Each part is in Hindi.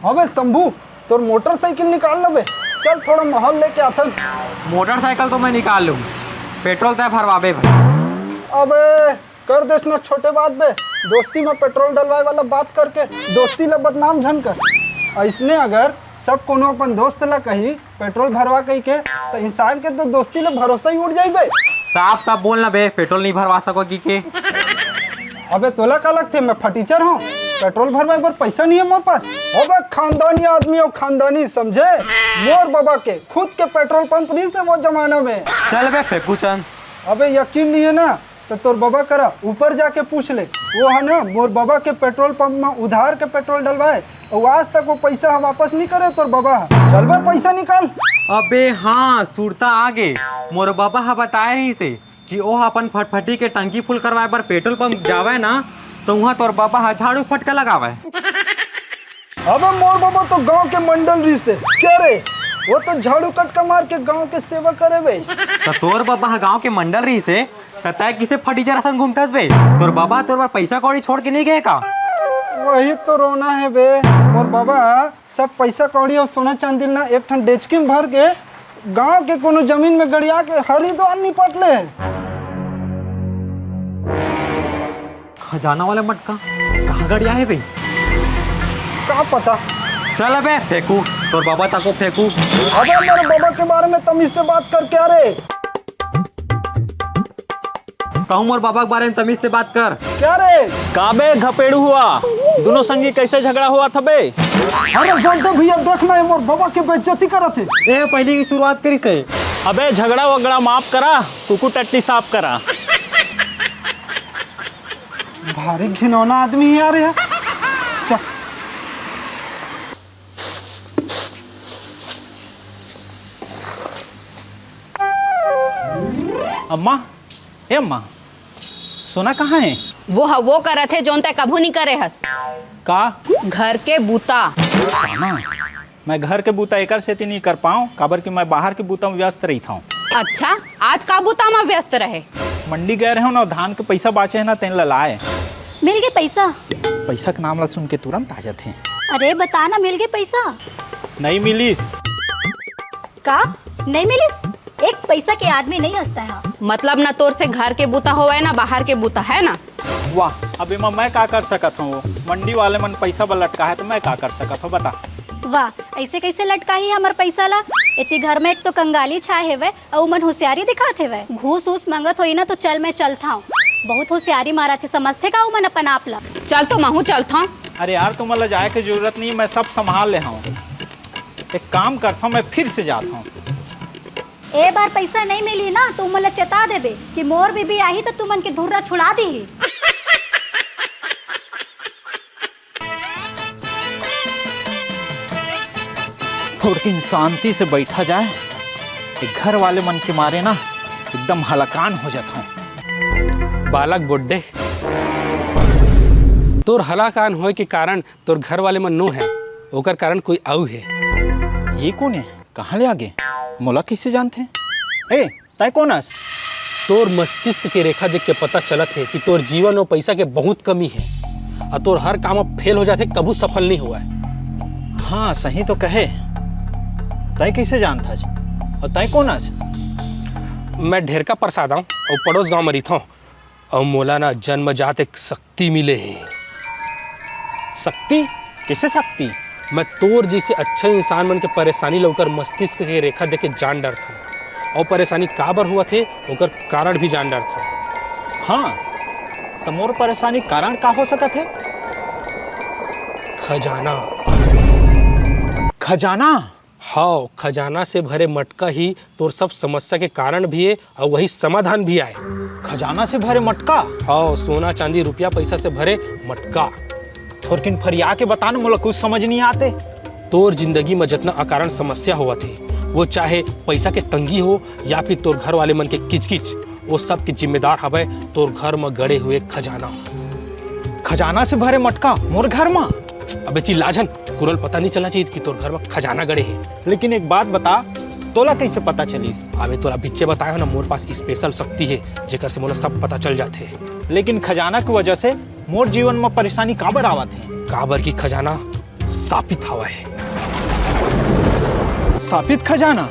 अबे शंभू तोर मोटरसाइकिल निकाल लबे, चल थोड़ा माहौल लेके आथन। मोटरसाइकिल तो मैं निकाल लूँ, पेट्रोल तय भरवाबे भाई। अबे कर देस ना छोटे बात बे, दोस्ती में पेट्रोल डलवाए वाला बात करके दोस्ती ला बदनाम झन कर। ऐसने अगर सब कोनो अपन दोस्त ला कही पेट्रोल भरवा कही के तो इंसान के तो दोस्ती ला भरोसा ही उड़ जाइबे। साफ साफ बोलना बे, पेट्रोल नहीं भरवा सकोगी के। अबे तोला का लगते मैं फटीचर हूँ, पेट्रोल भरवाए पर पैसा नहीं है मोर पास। अबे खानदानी आदमी हो, खानदानी समझे। मोर बाबा के खुद के पेट्रोल पंप नहीं से वो जमाना में। चल बे फेंकू चंद। अबे यकीन नहीं है ना तो तोर बाबा करा ऊपर जाके पूछ ले, वो है ना मोर बाबा के पेट्रोल पंप में उधार के पेट्रोल डलवाए और आज तक वो पैसा वापस नहीं करे तोर बाबा। चल बे पैसा निकाल। अबे हाँ सुरता आगे, मोर बाबा हा बताए रही से कि ओ अपन फटफटी के टंकी फुल करवाए पर पेट्रोल पंप जावे ना तो वहाँ तोर बाबा हा झाड़ू फटका लगावे। अबे मोर बाबा तो गांव के मंडल रही से क्या रे, वो तो झाड़ू कटका मार के गांव के सेवा करे बे। तो तोर बाबा हा गांव के मंडल रही से तय किसे फटीचर असन घूमतस बे? तोर बाबा तोर पैसा कौड़ी छोड़ के नहीं गए का? वही तो रोना है बे, मोर बाबा सब पैसा कौड़ी और सोना चांदी ना एक ठन डेचकी में भर के गांव के कोनो जमीन में गड़िया के हरिद्वार निपट ले। खजाना वाला मटका कहाँ गड़िया है भाई? क्या पता। चल अबे फेंकू, तोर बाबा तको फेंकू। अबे मेरे बाबा के बारे में तमीज से बात कर क्या रे? कहूँ मोर बाबा के बारे में तमीज से बात कर। क्या रे? काबे घपेड़ू हुआ, दोनों संगी कैसे झगड़ा हुआ था बे? अरे बोलते भैया देखना है मोर बाबा के बेइज्जती करत है। ए पहले की शुरुआत करी से। अबे झगड़ा वगड़ा माफ करा, कुकू टट्टी साफ करा। भारी घिनौना आदमी यार है। चल अम्मा, ए अम्मा, सोना कहाँ है? वो करे थे जोन ते कभू नहीं करे हस। का? घर के बूता। ना, मैं घर के बूता एकर से नहीं कर पाऊँ, काबर कि मैं बाहर के बूता में व्यस्त रही था। अच्छा आज का बूता में व्यस्त रहे? मंडी गए रहे ना, धान के पैसा बाचे है ना, तेन लाए। मिल गए पैसा? पैसा का नाम ला सुन के तुरंत आ जाते। अरे बता ना, मिल गए पैसा? नहीं मिलीस। का नहीं मिलिस? एक पैसा के आदमी नहीं हंसता है। मतलब ना तोर से घर के बूता होवे ना बाहर के बूता है ना। वाह, अभी मैं का कर सकत हूँ? मंडी वाले मन पैसा बल लटका है तो मैं का कर सकत हूँ बता। वाह, ऐसे कैसे लटका ही हमार पैसा ला? इतनी घर में एक तो कंगाली छाए हेवे और मन होशियारी दिखाते हुए घूस घूस मंगत होई ना तो चल मैं चलता हूँ। बहुत होशियारी मारा थे, समझते का मन अपन आप ला। चल तो महू चलता हूँ। अरे यार तुम ला जाए की जरूरत नहीं, मैं सब संभाल ले हूँ। एक काम करता हूँ, मैं फिर से जाता हूँ। ए बार पैसा नहीं मिली ना तो मन चेता देबे कि मोर बीबी आई तो तुमन के धुर्रा छुड़ा दी। थोड़ी दिन शांति से बैठा जाए, घर वाले मन के मारे ना एकदम हलकान हो जाता हूँ। बालक बुड्ढे, तोर हलाकान होए के कारण तोर घर वाले मन नो है, ओकर कारण कोई आऊ है। ये कौन है? कहाँ ले आगे? मोला कैसे जानते? ए तय कौन है? तोर मस्तिष्क के रेखा देख के पता चलत है कि तोर जीवन और पैसा के बहुत कमी है और तोर हर काम अब फेल हो जाते, कबू सफल नहीं हुआ है। हाँ सही तो कहे। तय कैसे जानता है? और तय कौन है? मैं ढेरका प्रसाद हूँ और पड़ोस गांव में रहता हूँ और मोला ना जन्मजात एक शक्ति मिले है। शक्ति? कैसे शक्ति? मैं तोर जैसे अच्छे इंसान मन के परेशानी लौकर मस्तिष्क के रेखा देख के जान डरता हूँ और परेशानी काबर हुआ थे ओकर कारण भी जान डरता हूँ। हाँ तो मोर परेशानी कारण का हो सकत है? खजाना। खजाना? हाँ, खजाना से भरे मटका ही तोर सब समस्या के कारण भी है और वही समाधान भी आए। खजाना से भरे मटका? हाँ, सोना चांदी रुपया पैसा से भरे मटका। थोड़किन फरिया के बताना, मोला कुछ समझ नहीं आते। तोर जिंदगी में जितना अकारण समस्या हुआ थे, वो चाहे पैसा के तंगी हो या फिर तोर घर वाले मन के किचकिच, वो सब के जिम्मेदार हवे तोर घर में गड़े हुए खजाना। खजाना से भरे मटका मोर घर में? अबे चिल्लाजन, कुरल पता नहीं चलना चाहिए कि तोर घर में खजाना गड़े है। लेकिन एक बात बता, तोला कैसे पता चलीस? अबे तोला बिच्चे बताया ना, मोर पास स्पेशल शक्ति है जेकर से मोला सब पता चल जाते है। लेकिन खजाना की वजह से मोर जीवन में परेशानी काबर आवत है? काबर की खजाना सापित हवा है। सापित खजाना?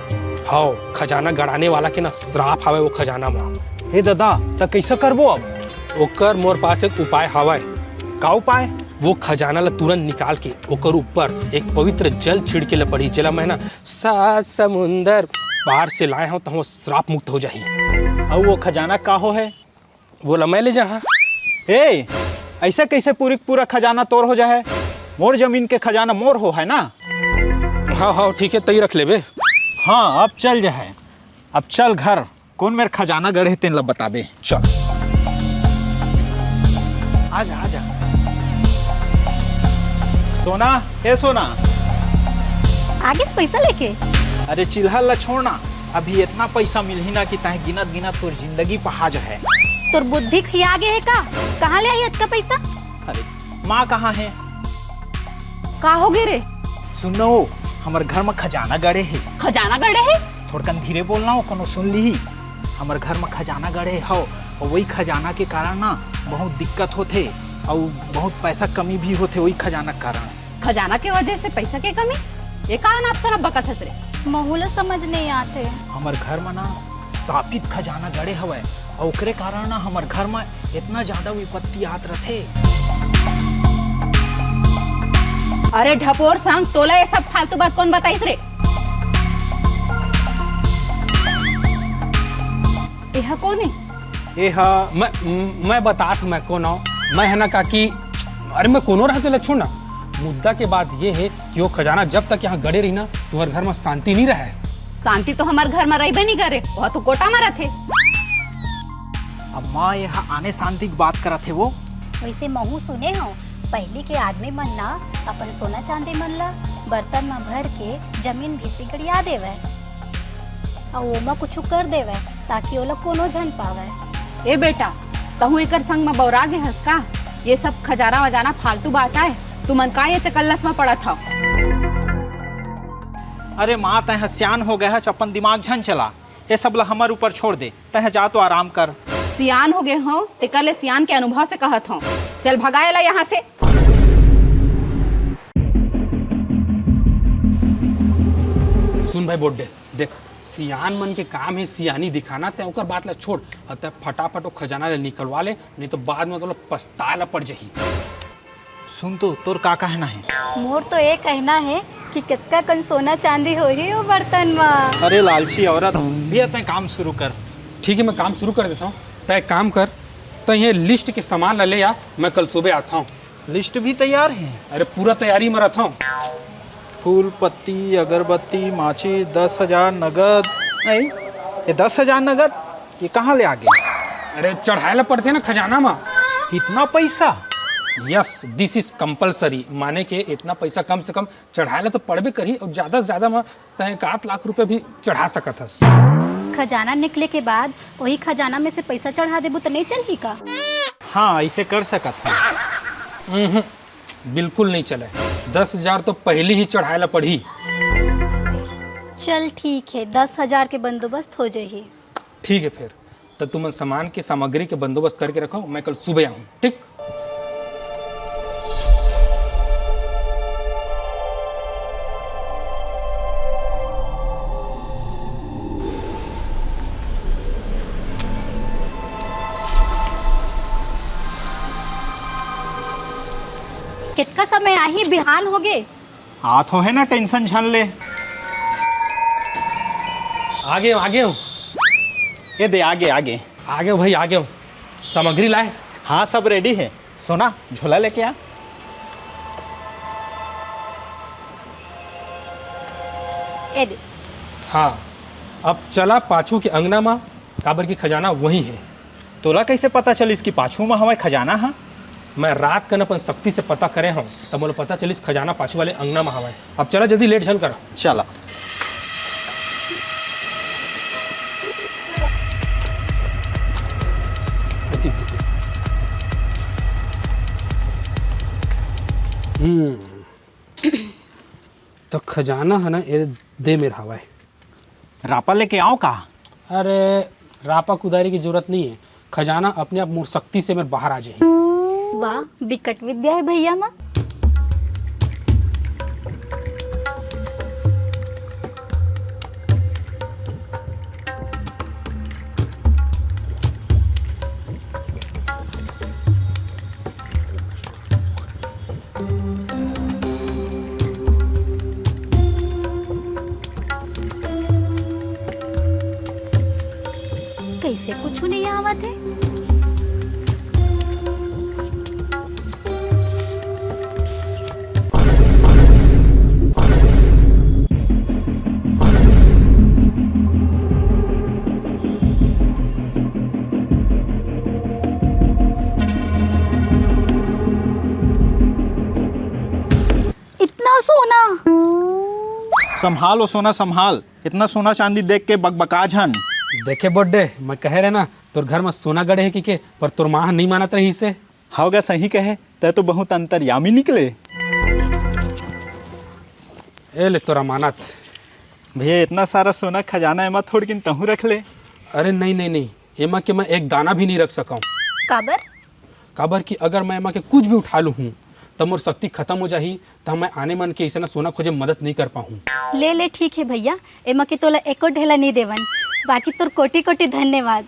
हाँ, खजाना गड़ाने वाला के ना श्राप हवे वो खजाना में। हे दादा, त कैसे करबो अब? ओकर मोर पास एक उपाय हवे। का उपाय? वो खजाना ला तुरंत निकाल के ओकर ऊपर एक पवित्र जल छिड़के ला पड़ी, जला मैं ना 7 समुंदर पार से लाए हूँ तो वो श्राप मुक्त हो जाही। और वो खजाना का हो है? वो ला मैं ले जा। ए, ऐसे कैसे पूरा खजाना तोर हो जाए? मोर जमीन के खजाना मोर हो है ना? हाँ हाँ ठीक है, तई रख ले बे। हाँ, अब चल जाए। अब चल घर, कौन मेरे खजाना गढ़े तेन ला बताबे। चल आजा आजा। सोना, हे सोना। आगे से पैसा लेके? अरे चिल्हा ला छोड़ना, अभी इतना पैसा मिल ही ना कि ताहे गिनत गिनत तोर जिंदगी पहाज है। तोर बुद्धि खिया गे है का? कहाँ ले आई इतना पैसा? अरे माँ कहाँ है? का हो गे रे? सुनो, हमारे घर में खजाना गड़े है। खजाना गड़े है? थोड़कन धीरे बोलना हो, कोनो सुन ली। हमारे घर में खजाना गड़े हो, और वही खजाना के कारण ना बहुत दिक्कत होते और बहुत पैसा कमी भी होते वही खजाना के कारण। खजाना के वजह से पैसा के कमी? ये कारण आप तरफ बकत हस रे? महूला समझ नहीं आते। हमारे घर में ना सापित खजाना गड़े हवे और ओकरे कारण ना हमारे घर में इतना ज्यादा विपत्ति आत रथे। अरे ढपोर सांग, तोला ये सब फालतू बात कौन बताइस रे? यह कौन है? ए हा, मैं बतात मैं कौन हूँ। मैं है ना काकी, अरे मैं कोनो रहते लक्षण ना। मुद्दा के बात ये है कि वो खजाना जब तक यहाँ गड़े रही ना तुम्हारे घर में शांति नहीं रहे। शांति तो हमारे घर में रही नहीं करे, वह तो कोटा में रहते। अब माँ यहाँ आने शांति की बात करत है वो। वैसे महू सुने हो, पहले के आदमी मन ना अपन सोना चांदी मन ला बर्तन में भर के जमीन भीती गड़िया देवे और ओमा कुछ कर देवे ताकि वो लोग कोनो झन पावे। ए बेटा, तहु एकर संग में बौरा गे हंस का? ये सब खजाना वजाना फालतू बात है। तू मन का ये चकल्लस में पड़ा था? अरे माँ, तह सियान हो गया है, अपन दिमाग झन चला। ये सब ला हमारे ऊपर छोड़ दे, तह जा तो आराम कर। सियान हो गए हो ते कल सियान के अनुभव से कहत हूँ। चल भगाए ला यहाँ से। सुन भाई बोड्डे, देख सियान मन के काम है सियानी दिखाना, ते ओकर बात ला छोड़ और ते फटाफट वो खजाना ले निकलवा ले, नहीं तो बाद में तो लोग पछताए पड़ जाही। सुन तो, तोर का कहना है? मोर तो ये कहना है कि कितना कन सोना चांदी हो ही वो बर्तन में। अरे लालची औरत, भी तय काम शुरू कर। ठीक है, मैं काम शुरू कर देता हूँ। तय काम कर, तो ये लिस्ट के सामान ला ले आ, मैं कल सुबह आता हूँ। लिस्ट भी तैयार है? अरे पूरा तैयारी में रहता हूँ। फूल पत्ती, अगरबत्ती, माची, 10,000 नगद। नहीं, ये 10,000 नगद ये कहाँ ले आ गए? अरे चढ़ाए ला पड़ते ना खजाना में। इतना पैसा? यस, दिस इज कंपलसरी, माने के इतना पैसा कम से कम चढ़ाए ला तो पड़बे करी, और ज्यादा से ज्यादा में तय 1 लाख रुपए भी चढ़ा सकत हस। खजाना निकले के बाद वही खजाना में से पैसा चढ़ा देबू तो नहीं चलही का? हाँ, ऐसे कर सकत है। बिल्कुल नहीं चले। 10,000 तो पहले ही चढ़ाए ला पड़ी। चल ठीक है, 10,000 के बंदोबस्त हो जाही। ठीक है, फिर तो तुम सामान की सामग्री के बंदोबस्त करके रखो, मैं कल सुबह आऊँ। ठीक? कितना समय आही, बिहान हो गए। हाथ हो है ना, टेंशन झन ले। आगे हूँ, आगे हूँ। ये दे, आगे आगे आगे हूँ भाई, आगे हूँ। सामग्री लाए? हाँ, सब रेडी है। सोना, झोला लेके आ। ए दे। हाँ, अब चला पाछू के अंगना में, काबर की खजाना वही है। तोला कैसे पता चली इसकी पाछू में हमारे खजाना है? मैं रात का न अपन शक्ति से पता करे हूँ, तब मुझे पता चली खजाना पाछू वाले अंगना में हवा है। अब चला जल्दी, लेट झन कर। चला। तो खजाना है ना, ये दे मेरा हवा है। रापा लेके आओ का? अरे रापा कुदारी की जरूरत नहीं है, खजाना अपने आप मोर शक्ति से मेरे बाहर आ जाए। वाह, विकट विद्या है भैया माँ। कुछ नहीं आवत है। इतना सोना। संभालो सोना संभाल, इतना सोना चांदी देख के बकबका झन। देखे बर्थडे मैं कहे रहे ना तोर घर में सोना गड़े है कि पर तोर माँ नहीं मानत रही से। होगा सही कहे, तय तो बहुत अंतर्यामी निकले। ए ले तोरा मानत। भैया इतना सारा सोना खजाना एमा थोड़ किन तहूँ रख ले। अरे नहीं नहीं नहीं, एमा के मैं एक दाना भी नहीं रख सका। काबर? काबर कि अगर मैं एमा के कुछ भी उठा लूँ हूँ तब मोर शक्ति खत्म हो जाही, तो मैं आने मन के ऐसा ना सोना खोजे मदद नहीं कर पाऊँ। ले ले ठीक है भैया, एमा के तोला एको ढेला नहीं देवन। बाकी तोर कोटि कोटि धन्यवाद।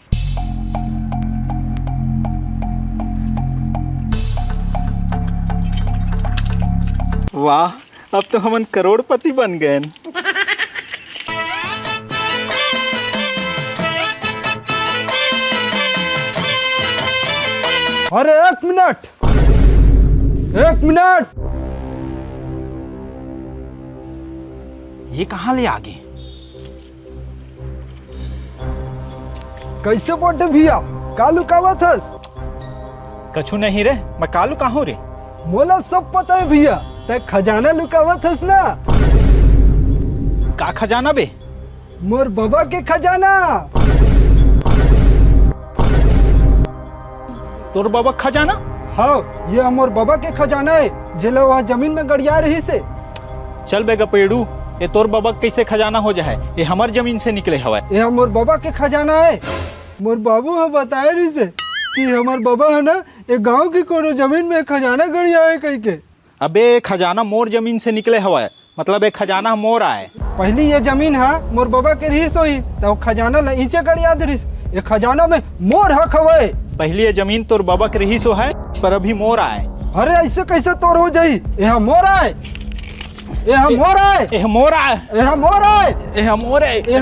वाह, अब तो हमन करोड़पति बन गए। अरे एक मिनट, एक मिनट। ये कहाँ ले आगे? कैसे बोटे भैया, का लुकावत हस? कछु नहीं रे, मैं कालू कहाँ रे? मोला सब पता है भैया, ते खजाना लुकावत हस ना। का खजाना बे? मोर बाबा के खजाना। तोर बाबा खजाना? हाँ, ये मोर बाबा के खजाना है, जिला वहाँ जमीन में गड़िया रही से। चल बेगा पेड़ू, ये तोर बाबा कैसे खजाना हो जाए? ये हमार जमीन से निकले हवा। ये मोर बाबा के खजाना है। मोर बाबू है बताए रही से कि हमार बाबा है ना, ये गांव की कोनो जमीन में खजाना गड़िया है कह के। अबे खजाना मोर जमीन से निकले हवा, मतलब एक खजाना मोर आए। पहली ये जमीन है मोर बाबा के रही सोई, तो खजाना नीचे गड़िया रही। ये खजाना में मोर हक हवे। पहली ये जमीन तोर बाबा के रही सो है, पर अभी मोर आए। अरे ऐसे कैसे तोर हो जाई? यह मोर आए, यह मोर आए, एह मोर आए, यह मोर आए, एह मोर आए। ये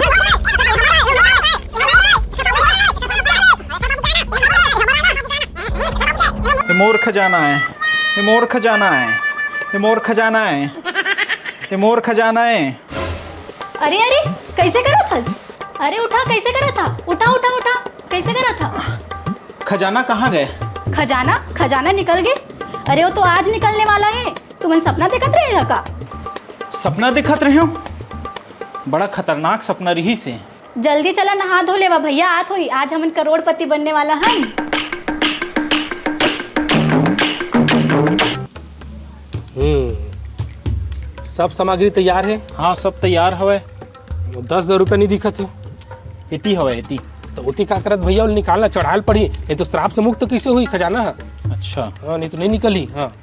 मोर खजाना है, ये मोर खजाना है, ये मोर खजाना है, ये मोर खजाना है। अरे अरे कैसे करा था? अरे उठा, कैसे करा था? उठा उठा उठा, कैसे करा था? खजाना कहाँ गए? खजाना? खजाना निकल गई। अरे वो तो आज निकलने वाला है। तुमने सपना देखत रहे का? सपना दिखत रहे हो? बड़ा खतरनाक सपना रही से। जल्दी चला, नहा धो लेवा भैया, आत होई। आज हम करोड़पति बनने वाला हैं। सब सामग्री तैयार है। हाँ सब तैयार हवे। 10,000 रुपये नहीं दिखत है। इति हवे इति। तो उती का करत भैया और निकालना चढ़ाल पड़ी, ये तो श्राप से मुक्त कैसे हुई खजाना है? अच्छा हाँ, नहीं तो नहीं निकली। हाँ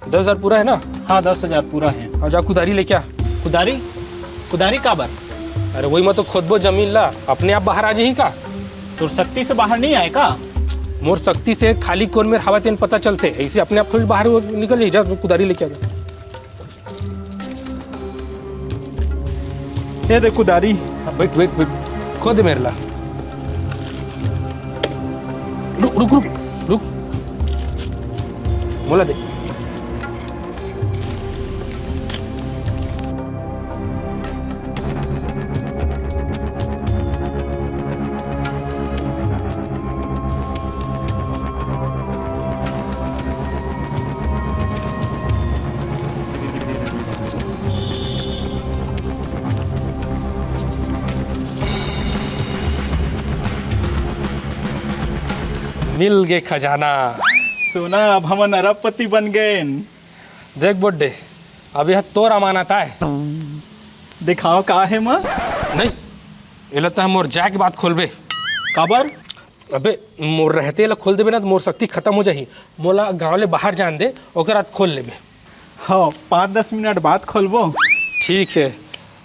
10,000 पूरा है ना? हाँ 10,000 पूरा है। और जा कुदारी ले क्या? कुदारी? कुदारी काबर? अरे वही मत तो खोदबो जमीन ला, अपने आप बाहर आ जाही का? तो शक्ति से बाहर नहीं आए का? मोर शक्ति से खाली कौन में हवा तेन पता चलते, ऐसे अपने आप थोड़ी बाहर निकल जाही। जा कुदारी लेके आ जा। ये दे कुदारी। वेट वेट वेट, खोद मेरे ला। रुक रुक रुक रुक, मोला दे। मिल गए खजाना। सोना, अब हम अरबपति बन गए। देख बुड्ढे, अब यह तोर अमानत है। दिखाओ का है माँ? नहीं, ये लगता है मोर जाए के बाद खोलबे। काबर? अबे मोर रहते ला खोल देबे ना तो मोर शक्ति खत्म हो जाही। मोला गाँव ले बाहर जान दे, ओकर बाद खोल लेबे। हाँ 5-10 मिनट बाद खोलबो। ठीक है,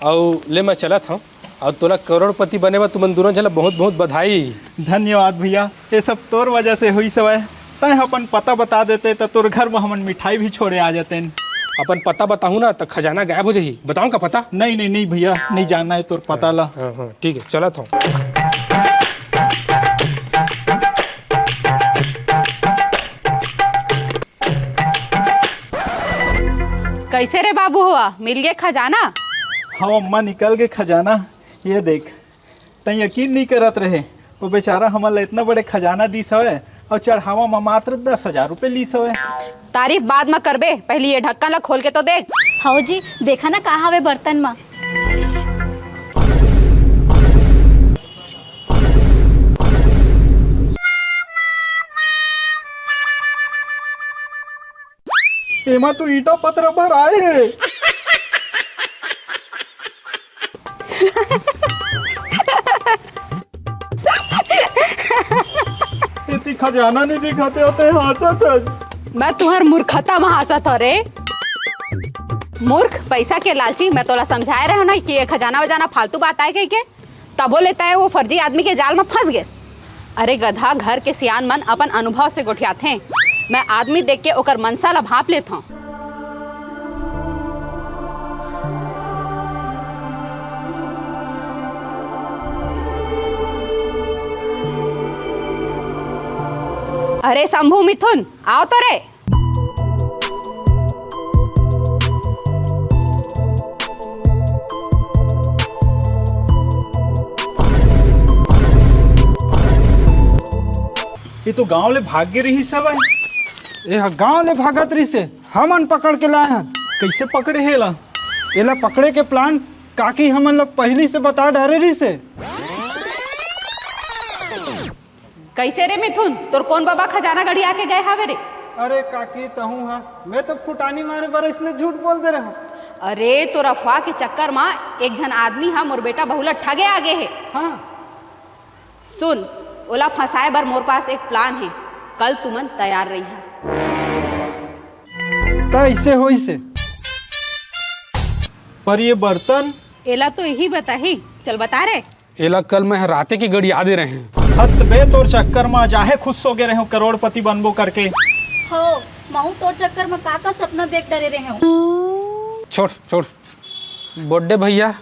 और ले मैं चलत हूँ। और तोला करोड़पति बने बा तुमन दोनों जला बहुत बहुत बधाई। धन्यवाद भैया, ये सब तोर वजह से हुई सब है। तय अपन पता बता देते तो तोर घर में हमन मिठाई भी छोड़े आ जाते। अपन पता बताऊँ ना तो खजाना गायब हो जाही। बताऊँ का पता? नहीं नहीं नहीं भैया, नहीं जानना है तोर पता ला। हाँ हाँ ठीक है, चलत हूँ। कैसे रे बाबू हुआ मिल गए खजाना? हाँ अम्मा निकल के खजाना। ये देख, तई यकीन नहीं करत रहे, वो बेचारा हमारा इतना बड़े खजाना दी सवे और चढ़ावा में मात्र 10,000 रुपये ली सवे। तारीफ बाद में करबे, पहले ये ढक्कन ला खोल के तो देख। हाँ जी, देखा ना कहा हवे बर्तन में। एमा तो ईटा पत्थर भर आए है। इतनी खजाना नहीं दिखाते होते हंसत। मैं तुम्हार मूर्खता में हंसत हो रे। मूर्ख पैसा के लालची। मैं तोला समझाए रहे हो ना कि ये खजाना वजाना फालतू बात आए कहीं के, तबो लेता है वो फर्जी आदमी के जाल में फंस गए। अरे गधा, घर के सियान मन अपन अनुभव से गोठियाते हैं। मैं आदमी देख के ओकर मनसा ला भाप लेता हूँ। अरे शंभू मिथुन, आओ तो रे। ये तो गांव ले भाग गे रही सब है। ये गांव ले भागत रही से हमन पकड़ के लाए हैं। कैसे पकड़े है ला? एला पकड़े के प्लान काकी हमन लोग पहली से बता डरे रही से। कैसे रे मिथुन, तोर कौन बाबा खजाना गढ़ी आके गए हावे रे? अरे काकी तहूँ है, मैं तो फुटानी मारे बर इसने झूठ बोल दे रहा हूँ। अरे तो अफवाह के चक्कर में एक जन आदमी है मोर बेटा बहुला ठगे आगे है। हाँ सुन, ओला फंसाए बर मोर पास एक प्लान है। कल तुमन तैयार रही है। तो ऐसे हो इसे। पर ये बर्तन एला तो यही बता ही। चल बता रे। एला कल मैं राते की गड़ी याद रहे हैं। हत बे तोर चक्कर में जाहे खुद सो गे रहे हो करोड़पति बनबो करके। हो महू तोर चक्कर में का सपना देख डरे रहे हो। छोड़ छोड़ बर्थडे भैया,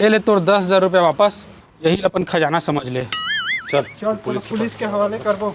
ए ले तोर 10,000 रुपया वापस। यही अपन खजाना समझ ले। चल चल पुलिस के हवाले कर दो।